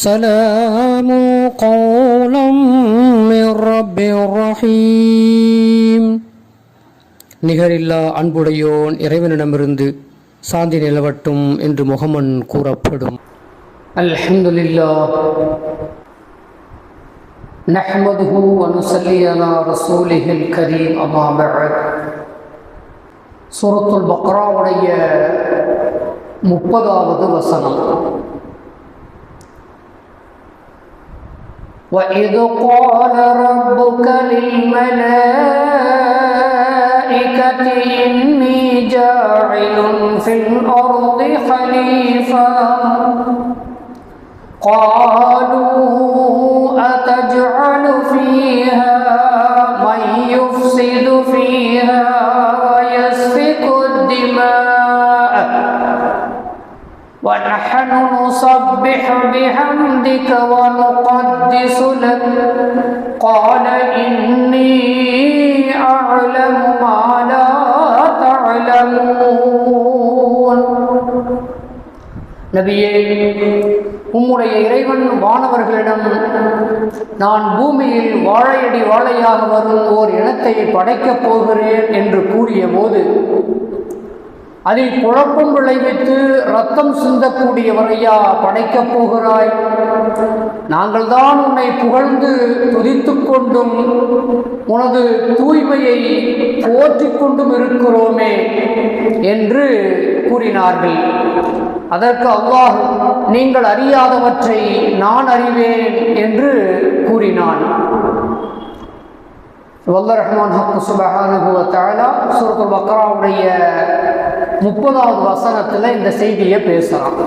سلام قولا من رب رحيم. நிகரில்லா அன்புடையோன் இறைவனிடமிருந்து சாந்தி நிலவட்டும் என்று முகமன் கூறப்படும். அல்ஹம்துலில்லாஹ் நஹ்மதுஹு வ நுஸல்லி அலா ரசூலிஹில் கரீம். அம்மா பஅத். சூரத்துல் பக்ராவுடைய 30வது வசனம். وَإِذْ قَالَ رَبُّكَ لِلْمَلَائِكَةِ إِنِّي جَاعِلٌ فِي الْأَرْضِ خَلِيفَةً قَالُوا أَتَجْعَلُ فِيهَا مَن يُفْسِدُ فِيهَا وَيَسْفِكُ الدِّمَاءَ وَنَحْنُ نُسَبِّحُ بِحَمْدِكَ وَنُقَدِّسُ لَكَ قَالَ إِنِّي أَعْلَمُ مَا لَا تَعْلَمُونَ. நபியே, உம்முடைய இறைவன் வானவர்களிடம், நான் பூமியில் வாழையடி வாழையாக வரும் ஓர் இனத்தை படைக்கப் போகிறேன் என்று கூறிய போது, அதில் குழப்பம் விளைவித்து ரத்தம் சிந்தக்கூடியவரையா படைக்கப் போகிறாய்? நாங்கள் தான் உன்னை புகழ்ந்து துதித்து கொண்டும் உனது தூய்மையை போற்றிக் கொண்டும் இருக்கிறோமே என்று கூறினார்கள். அதற்கு அல்லாஹ், நீங்கள் அறியாதவற்றை நான் அறிவேன் என்று கூறினான். வல்லர் ரஹ்மான் ஹக்கு சுப்ஹானஹு வ தஆலா சூரத்துல் பக்ராவுடைய 30வது வசனத்தில் இந்த செய்தியை பேசுகிறான்.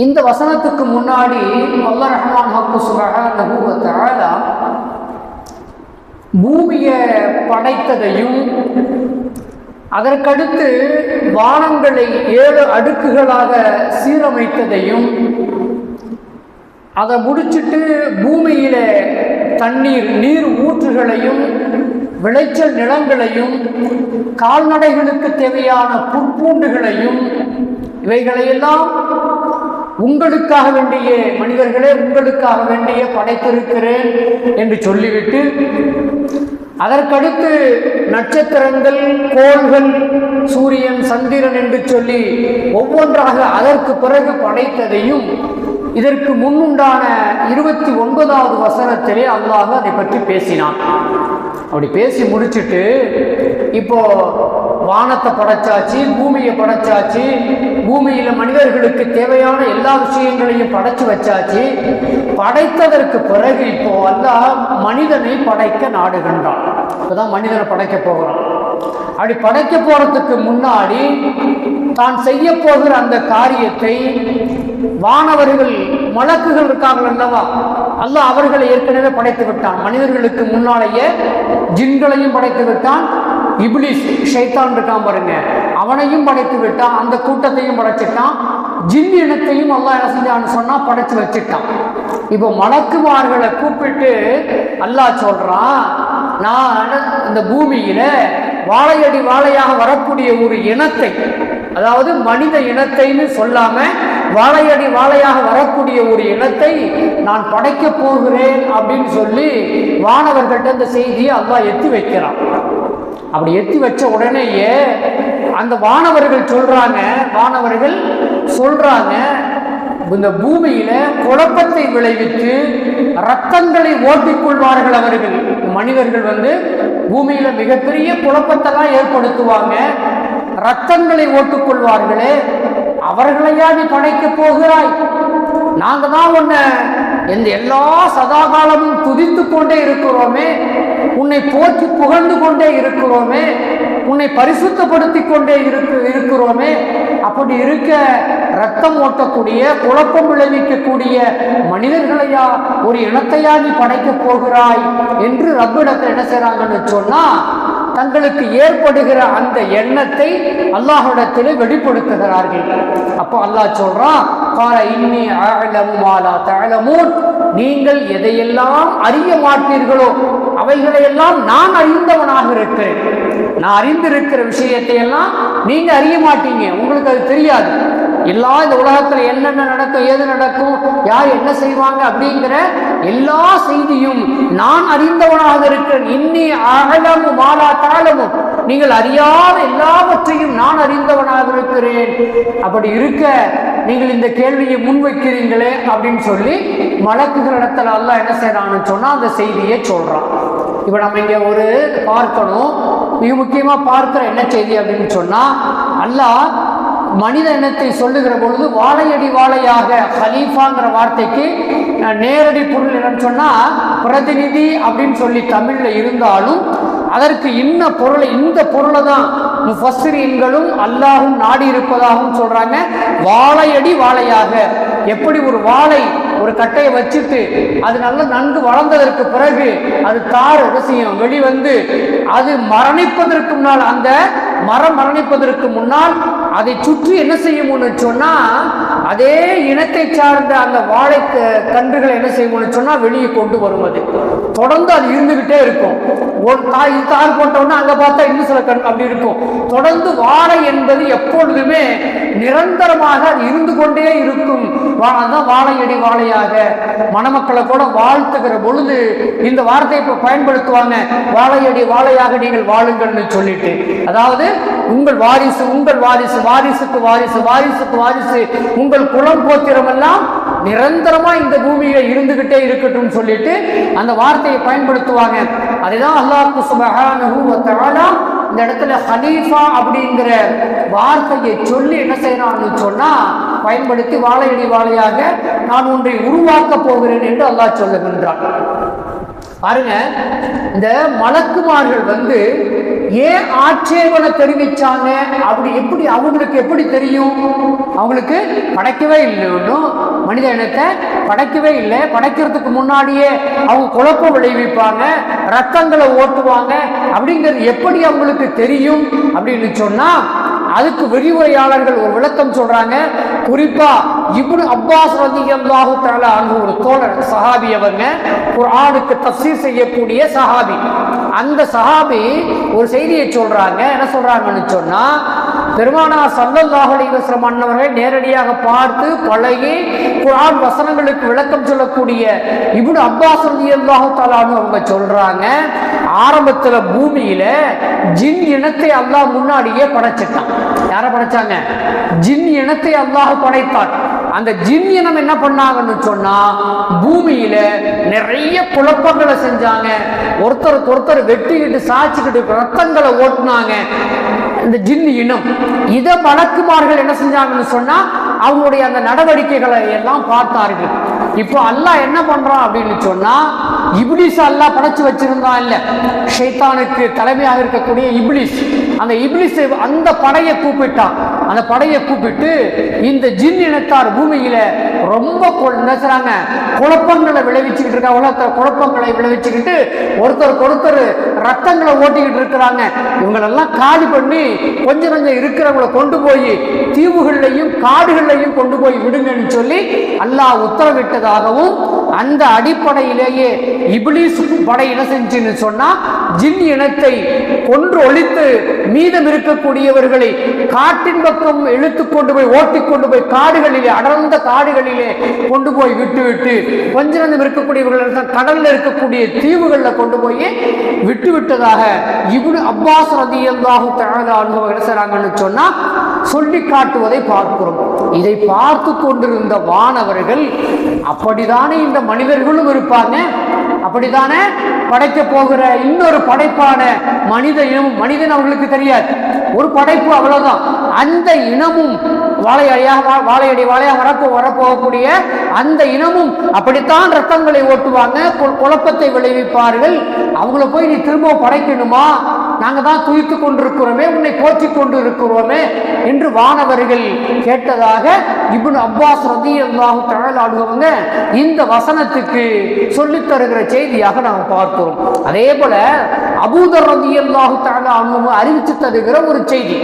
இந்த வசனத்துக்கு முன்னாடி வல்லர் ரஹ்மான் ஹக்கு சுப்ஹானஹு வ தஆலா பூமியை படைத்ததையும், அதற்கடுத்து வானங்களை 7 அடுக்குகளாக சீரமைத்ததையும், அதை முடிச்சுட்டு பூமியில நீர் ஊற்றுகளையும் விளைச்சல் நிலங்களையும் கால்நடைகளுக்கு தேவையான புற்பூண்டுகளையும் இவைகளையெல்லாம் உங்களுக்காக வேண்டிய மனிதர்களே, உங்களுக்காக வேண்டிய படைத்திருக்கிறேன் என்று சொல்லிவிட்டு, அதற்கடுத்து நட்சத்திரங்கள், கோள்கள், சூரியன், சந்திரன் என்று சொல்லி ஒவ்வொன்றாக அதற்கு பிறகு படைத்ததையும், இதற்கு முன்னுண்டான 29வது வசனத்திலே அல்லாஹ் அதை பற்றி பேசினான். அப்படி பேசி முடிச்சுட்டு, இப்போ வானத்தை படைச்சாச்சு, பூமியை படைச்சாச்சு, பூமியில மனிதர்களுக்கு தேவையான எல்லா விஷயங்களையும் படைச்சு வச்சாச்சு. படைத்ததற்கு பிறகு இப்போ அல்லாஹ் மனிதனை படைக்க நாடுகின்றான். இப்போதான் மனிதனை படைக்க போகிறான். அப்படி படைக்க போறதுக்கு முன்னாடி தான் செய்ய போகிற அந்த காரியத்தை வானவர்கள், மலக்குகள் இருக்கார்கள் அல்லவா, அல்லாஹ் அவர்களை ஏற்கனவே படைத்து விட்டான். மனிதர்களுக்கு முன்னாலேயே ஜின்களையும் படைத்து விட்டான். இப்லீஸ், ஷைத்தான் இருக்கான் பாருங்க, அவனையும் படைத்து விட்டான். அந்த கூட்டத்தையும் படைச்சிட்டான். ஜின் இனத்தையும் அல்லாஹ் என்ன செஞ்சான்னு சொன்னா படைச்சு வச்சுட்டான். இப்போ மலக்குமார்களை கூப்பிட்டு அல்லாஹ் சொல்றான், நான் இந்த பூமியில வாழையடி வாழையாக வரக்கூடிய ஒரு இனத்தை, அதாவது மனித இனத்தைன்னு சொல்லாம வாழையடி வாழையாக வரக்கூடிய ஒரு இனத்தை நான் படைக்க போகிறேன் அப்படின்னு சொல்லி வானவர்கள்ட்ட இந்த செய்தியை அல்லாஹ் எத்தி வைக்கிறான். அப்படி எத்தி வச்ச உடனேயே அந்த வானவர்கள் சொல்றாங்க, இந்த பூமியில குழப்பத்தை விளைவித்து ரத்தங்களை ஓட்டிக்கொள்வார்கள் அவர்கள். மனிதர்கள் பூமியில மிகப்பெரிய குழப்பத்தெல்லாம் ஏற்படுத்துவாங்க, ரத்தங்களை ஓட்டுக்கொள்வார்களே, அவர்களையா நீ படைக்க போகிறாய்? நாங்க தான் உன்னை இந்த எல்லா சதாகாலமும் துதித்து கொண்டே இருக்கிறோமே, உன்னை போற்றி புகழ்ந்து கொண்டே இருக்கிறோமே, உன்னை பரிசுத்தப்படுத்தி கொண்டே இருக்கிறோமே. அப்படி இருக்க ரத்தம் ஓட்டக்கூடிய, குழப்பம் விளைவிக்கக்கூடிய மனிதர்களையா, ஒரு இனத்தையா நீ படைக்க போகிறாய் என்று ரப்பிடத்தை என்ன செய்றாங்கன்னு சொன்னா, தங்களுக்கு ஏற்படுகிற அந்த எண்ணத்தை அல்லாஹ்விடத்திலே வெளிப்படுத்துகிறார்கள். அப்போ அல்லாஹ் சொல்றான், கால இன்னி அஅலமு மா லா தஅலமூன், நீங்கள் எதையெல்லாம் அறிய மாட்டீர்களோ அவைகளையெல்லாம் நான் அறிந்தவனாக இருக்கிறேன். நான் அறிந்திருக்கிற விஷயத்தை எல்லாம் நீங்க அறிய மாட்டீங்க, உங்களுக்கு அது தெரியாது. எல்லா இந்த உலகத்தில் என்னென்ன நடக்கும், ஏது நடக்கும், யார் என்ன செய்வாங்க அப்படிங்கிற எல்லா செய்தியும் நான் அறிந்தவனாக இருக்கிறேன். இன்னி அகலமும் மாலா தாளமும், நீங்கள் அறியாத எல்லாவற்றையும் நான் அறிந்தவனாக இருக்கிறேன். அப்படி இருக்க நீங்கள் இந்த கேள்வியை முன்வைக்கிறீங்களே அப்படின்னு சொல்லி மலக்குகளிடத்தில் அல்லாஹ் என்ன செய்யறான்னு சொன்னா அந்த செய்தியை சொல்றான். இப்ப நம்ம இங்க ஒரு பார்க்கணும், மிக முக்கியமா பார்க்கிற என்ன செய்தி அப்படின்னு சொன்னா, அல்லாஹ் மனித இனத்தை சொல்லுகிற பொழுது வாழையடி வாழையாக, ஹலீஃபாங்கிற வார்த்தைக்கு நேரடி பொருள் என்னன்னு சொன்னா பிரதிநிதி அப்படின்னு சொல்லி தமிழ்ல இருந்தாலும் அதற்கு இன்ன பொருளை, இந்த பொருளை தான் முஃபஸ்ஸிரீன்களும் அல்லாஹும் நாடி இருப்பதாகவும் சொல்றாங்க. வாழையடி வாழையாக, எப்படி ஒரு வாழை ஒரு கட்டையை வச்சுட்டு அது நல்ல நன்கு வளர்ந்ததற்கு பிறகு அது தார் அவசியம் வெளிவந்து அது மரணிப்பதற்கு முன்னால், அந்த மரம் மரணிப்பதற்கு முன்னால் அதை சுற்றி என்ன செய்யும்னு சொன்னா அதே இனத்தை சார்ந்த அந்த வாழை கன்றுகளை என்ன செய்யும்னு சொன்னா வெளியே கொண்டு வருவது தொடர்ந்து அது இருந்துகிட்டே இருக்கும். தார் போட்டோம்னா அங்க பார்த்தா இன்னும் சில கண் அப்படி இருக்கும். தொடர்ந்து வாழை என்பது எப்பொழுதுமே நிரந்தரமாக அது இருந்து கொண்டே இருக்கும். தான் வாழையடி வாழையாக. மணமக்களை கூட வாழ்த்துகிற பொழுது இந்த வார்த்தையை இப்ப பயன்படுத்துவாங்க, வாழையடி வாழையாக நீங்கள் வாழுங்கள்னு சொல்லிட்டு. அதாவது உங்கள் வாரிசு, உங்கள் வாரிசு, வாரிசுக்கு வாரிசு, வாரிசுக்கு வாரிசு, உங்கள் குலம் கோத்திரம் எல்லாம் நிரந்தரமா இந்த பூமியில இருந்துகிட்டே இருக்கட்டும் சொல்லிட்டு அந்த வார்த்தையை பயன்படுத்துவாங்க. அதுதான் அல்லாஹ் சுப்ஹானஹு வ தஆலா இந்த இடத்துல ஹலீஃபா அப்படிங்கிற வார்த்தையை சொல்லி என்ன செய்யறான்னு சொன்னா பயன்படுத்தி வாழையடி வாழையாக நான் ஒன்றை உருவாக்க போகிறேன் என்று அல்லாஹ் சொல்லுகின்றான். பாருங்க, இந்த மலக்குமார்கள் ஏன் ஆட்சேபனை தெரிவிச்சாங்க, அப்படி எப்படி அவங்களுக்கு எப்படி தெரியும்? அவங்களுக்கு படைக்கவே இல்லை, ஒன்றும் மனித இனத்தை படைக்கவே இல்லை. படைக்கிறதுக்கு முன்னாடியே அவங்க குழப்பம் விளைவிப்பாங்க, ரத்தங்களை ஓட்டுவாங்க. அப்படிங்கிறது எப்படி அவங்களுக்கு தெரியும் அப்படின்னு சொன்னா அதுக்கு விரிவுரையாளர்கள் ஒரு விளக்கம் சொல்றாங்க. குறிப்பா இப்னு அப்பாஸ் ரலியல்லாஹு தஆலா அன்ஹு ஒரு தோழர் சஹாபி, அவங்க குர்ஆனுக்கு தஃப்சீர் செய்யக்கூடிய சஹாபி. அந்த சஹாபி ஒரு செய்தியை சொல்றாங்க. என்ன சொல்றாங்கன்னு சொன்னா, பெருமானார் ஸல்லல்லாஹு அலைஹி வஸல்லம் அன்னவர்களை நேரடியாக பார்த்து பழகி குர்ஆன் வசனங்களுக்கு விளக்கம் சொல்லக்கூடிய இப்னு அப்பாஸ் ரலியல்லாஹு தஆலா அன்ஹு அவங்க சொல்றாங்க, ஆரம்பத்துல பூமியில ஜின் இனத்தை அல்லாஹ் முன்னாடியே படைச்சிட்டான். யார படைச்சாங்க? ஜின் இனத்தை அல்லாஹ் படைத்தான். அந்த ஜின் இனம் என்ன பண்ணாங்கன்னு சொன்னா பூமியில நிறைய குழப்பங்களை செஞ்சாங்க. ஒருத்தருக்கு ஒருத்தர் வெட்டிக்கிட்டு சாய்ச்சிக்கிட்டு ரத்தங்களை ஓட்டுனாங்க. இந்த ஜின் இனம் இதை மலக்குமார்கள் என்ன செஞ்சாங்கன்னு சொன்னா அவங்களுடைய அந்த நடவடிக்கைகளை எல்லாம் பார்த்தார்கள். இப்போ அல்லாஹ் என்ன பண்றான் அப்படின்னு சொன்னா, இப்லீஸ் அல்லாஹ் படைச்சு வச்சிருந்தான் இல்ல, ஷைத்தானுக்கு தலைமையாக இருக்கக்கூடிய இப்லீஸ், அந்த இப்லீஸ் அந்த படையை கூப்பிட்டான். அந்த படையை கூப்பிட்டு இந்த ஜின் இனத்தார் பூமியில ரொம்ப குழப்பங்களை விளைவிச்சுக்கிட்டு இருக்க, உலகத்துல குழப்பங்களை விளைவிச்சுக்கிட்டு ஒருத்தருக்கு ஒருத்தர் ரத்தங்களை ஓட்டிக்கிட்டு இருக்கிறாங்க. இவங்களெல்லாம் காலி பண்ணி கொஞ்சம் கொஞ்சம் இருக்கிறவங்களை கொண்டு போய் தீவுகள்லையும் காடுகள்லையும் கொண்டு போய் விடுங்கன்னு சொல்லி அல்லாஹ் உத்தரவிட்டதாகவும், அந்த அடிப்படையிலேயே இப்லீஸ் படை என்ன செஞ்சுன்னு சொன்னா ஜின் இனத்தை கொன்று ஒழித்து மீதம் இருக்கக்கூடியவர்களை காட்டின் பக்கம் இழுத்து கொண்டு போய் ஓட்டிக்கொண்டு போய் காடுகளிலே, அடர்ந்த காடுகளிலே கொண்டு போய் விட்டு விட்டு கொஞ்சம் இருக்கக்கூடியவர்கள் கடல்ல இருக்கக்கூடிய தீவுகளில் கொண்டு போய் விட்டு விட்டதாக இப்னு அப்பாஸ் ரலியல்லாஹு தஆலா அன்ஹு என்ன செய்றாங்கன்னு சொன்னா சொல்லி காட்டுவதை பார்க்கிறோம். இதை பார்த்து கொண்டிருந்த வானவர்கள், அப்படித்தானே இந்த மனிதர்களும் இருப்பாங்க, அப்படித்தானே படைக்க போகிற இன்னொரு படைப்பான மனித இனமும், மனிதன் அவர்களுக்கு தெரியாது, ஒரு படைப்பு அவ்வளவுதான். அந்த இனமும் வாழையடி வாழையாக வரப்போகக்கூடிய அந்த இனமும் அப்படித்தான் ரத்தங்களை ஓட்டுவாங்க, குழப்பத்தை விளைவிப்பார்கள். அவங்கள போய் நீ திரும்ப படைக்கணுமா, நாங்க தான் துய்த்து கொண்டிருக்கிறோமே, உன்னை போற்றி கொண்டு இருக்கிறோமே என்று வானவர்கள் கேட்டதாக இப்னு அப்பாஸ் ரலியல்லாஹு தஆலா அன்ஹுவங்க இந்த வசனத்துக்கு சொல்லித் தருகிற செய்தியாக நாம் பார்க்கிறோம். அதே போல அபூதர் ரலியல்லாஹு தஆலா அன்ஹு அறிவித்து தருகிற ஒரு செய்தி.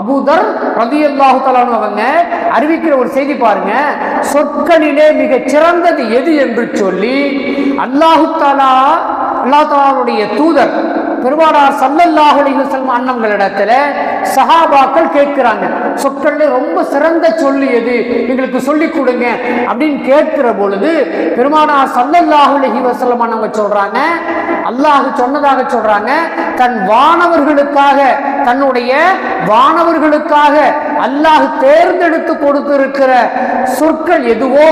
அபூதர் ரலியல்லாஹு தஆலா அவங்க அறிவிக்கிற ஒரு செய்தி பாருங்க. சொற்களிலே மிக சிறந்தது எது என்று சொல்லி அல்லாஹ் தஆலாவுடைய தூதர் பெருமானார் ஸல்லல்லாஹு அலைஹி வஸல்லம் அன்னவங்களிடத்துல சஹாபாக்கள் கேட்கிறாங்க. சொற்கள்ல ரொம்ப சிறந்த சொல்லு எது, எங்களுக்கு சொல்லிக் கொடுங்க அப்படின்னு கேட்கிற பொழுது பெருமானார் ஸல்லல்லாஹு அலைஹி வஸல்லம் அவங்க சொல்றாங்க, அல்லாஹ் சொன்னதாக சொல்றாங்க, தன் வானவர்களுக்காக, தன்னுடைய வானவர்களுக்காக அல்லாஹ் தேர்ந்தெடுத்து கொடுத்திருக்கிற சொற்கள் எதுவோ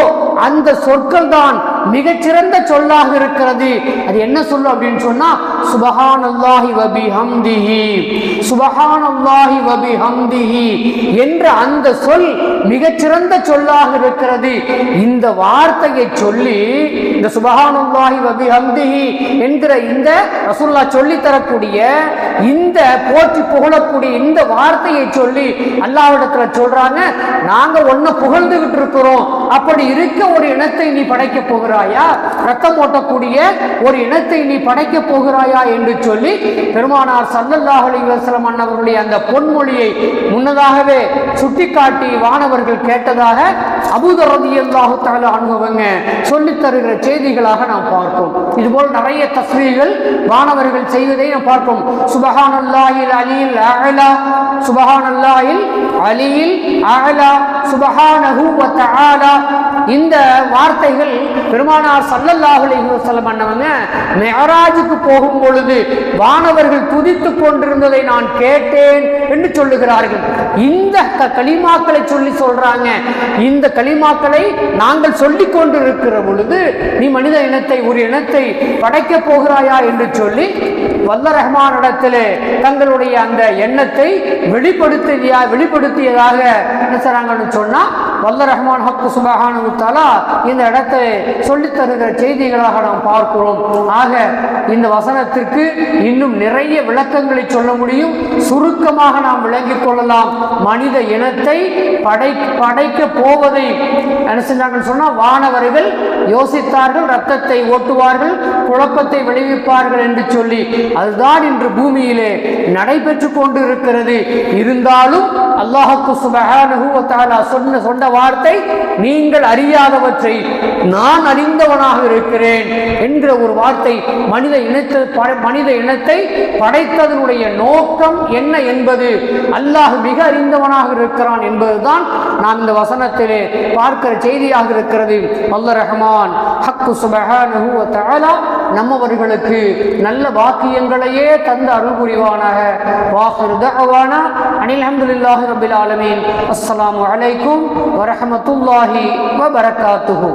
அந்த சொற்கள் தான் மிகச்சிறந்த சொல்லாக இருக்கிறது. அது என்ன சொல்லு அப்படின்னு சொன்னா சுபஹானல்லாஹி வ பிஹம்திஹி, சுபஹானல்லாஹி வ பிஹம்திஹி என்ற அந்த சொல் மிகச்சிறந்த சொல்லாக இருக்கிறது. இந்த வார்த்தையை சொல்லி, இந்த சுபஹானல்லாஹி வ பிஹம்திஹி என்கிற இந்த ரசூலுல்லாஹ் சொல்லி தரக்கூடிய இந்த போற்றி புகழக்கூடிய இந்த வார்த்தையை சொல்லி அல்லாஹ்விடத்துல சொல்றாங்க, நாங்க ஒன்ன புகழ்ந்துகிட்டு இருக்கிறோம், அப்படி இருக்க ஒரு இனத்தை நீ படைக்க போகிறாயா, ரத்தம் ஓட்டக்கூடிய ஒரு இனத்தை நீ படைக்க போகிறாயா என்று சொல்லி பெருமானார் ஸல்லல்லாஹு அலைஹி வஸல்லம் அவர்களுடைய அந்த பொன்மொழியை முன்னதாகவே சுட்டிக்காட்டி வானவர்கள் கேட்டதாக அபூதர் ரலியல்லாஹு தஆலா அன்ஹுவங்க சொல்லி தருகிற செய்திகளாக நாம் பார்ப்போம். இதுபோல் நிறைய தஸ்பீஹ்கள் வானவர்கள் செய்வதை நாம் பார்ப்போம். சுபஹானல்லாஹில் அலியில் அஅலா, சுபஹானல்லாஹில் அலியில் அஅலா, சுபஹானஹு வ தஆலா. இந்த வார்த்தைகள் பெருமானார் ஸல்லல்லாஹு அலைஹி வஸல்லம் அன்னவங்க மிஅராஜுக்கு போகும் பொழுது வானவர்கள் துதித்துக் கொண்டிருந்ததை நான் கேட்டேன் என்று சொல்லுகிறார்கள். இந்த கலிமாக்களை சொல்லி சொல்றாங்க, இந்த கலிமாக்களை நாங்கள் சொல்லிக் கொண்டிருக்கிற பொழுது நீ மனித இனத்தை, ஒரு இனத்தை படைக்க போகிறாயா என்று சொல்லி வல்ல ரஹ்மானிடத்திலே தங்களுடைய அந்த எண்ணத்தை வெளிப்படுத்தியதாக என்ன செய்றாங்கன்னு சொன்னா வல்ல ரஹ்மான் ஹக்கு சுப்ஹானஹு வ தஆலா இந்த இடத்தை சொல்லித் தருகிற செய்திகளாக நாம் பார்க்கிறோம். ஆக இந்த வசனத்திற்கு இன்னும் நிறைய விளக்கங்களை சொல்ல முடியும். சுருக்கமாக நாம் விளங்கிக் கொள்ளலாம். மனித இனத்தை படைக்க போவதை என்ன செஞ்சாங்கன்னு சொன்னா வானவர்கள் யோசித்தார்கள், ரத்தத்தை ஓட்டுவார்கள், குழப்பத்தை விளைவிப்பார்கள் என்று சொல்லி அதுதான் இன்று பூமியிலே நடைபெற்று கொண்டு இருக்கிறது. இருந்தாலும் அல்லாஹ்வுக்கு சுப்ஹானஹு வ தஆலா சொன்ன வார்த்தை, நீங்கள் அறியாதவற்றை நான் அறிந்தவனாக இருக்கிறேன் என்கிற ஒரு வார்த்தை. மனித இனத்தை படைத்ததனுடைய நோக்கம் என்ன என்பது அல்லாஹ் மிக அறிந்தவனாக இருக்கிறான் என்பதுதான் நாம் இந்த வசனத்திலே பார்க்கிற செய்தியாக இருக்கிறது. வல்ல ரஹ்மான் ஹக்கு சுப்ஹானஹு வ தஆலா நம்மவர்களுக்கு நல்ல வாக்கியங்களையே தந்த அருள் புரிவானாக. வாஹிரு தஅவானா அனில் ஹம்துலில்லாஹி ரப்பில் ஆலமீன். அஸ்ஸலாமு அலைக்கும் வ ரஹ்மத்துல்லாஹி வ பரகாத்துஹு.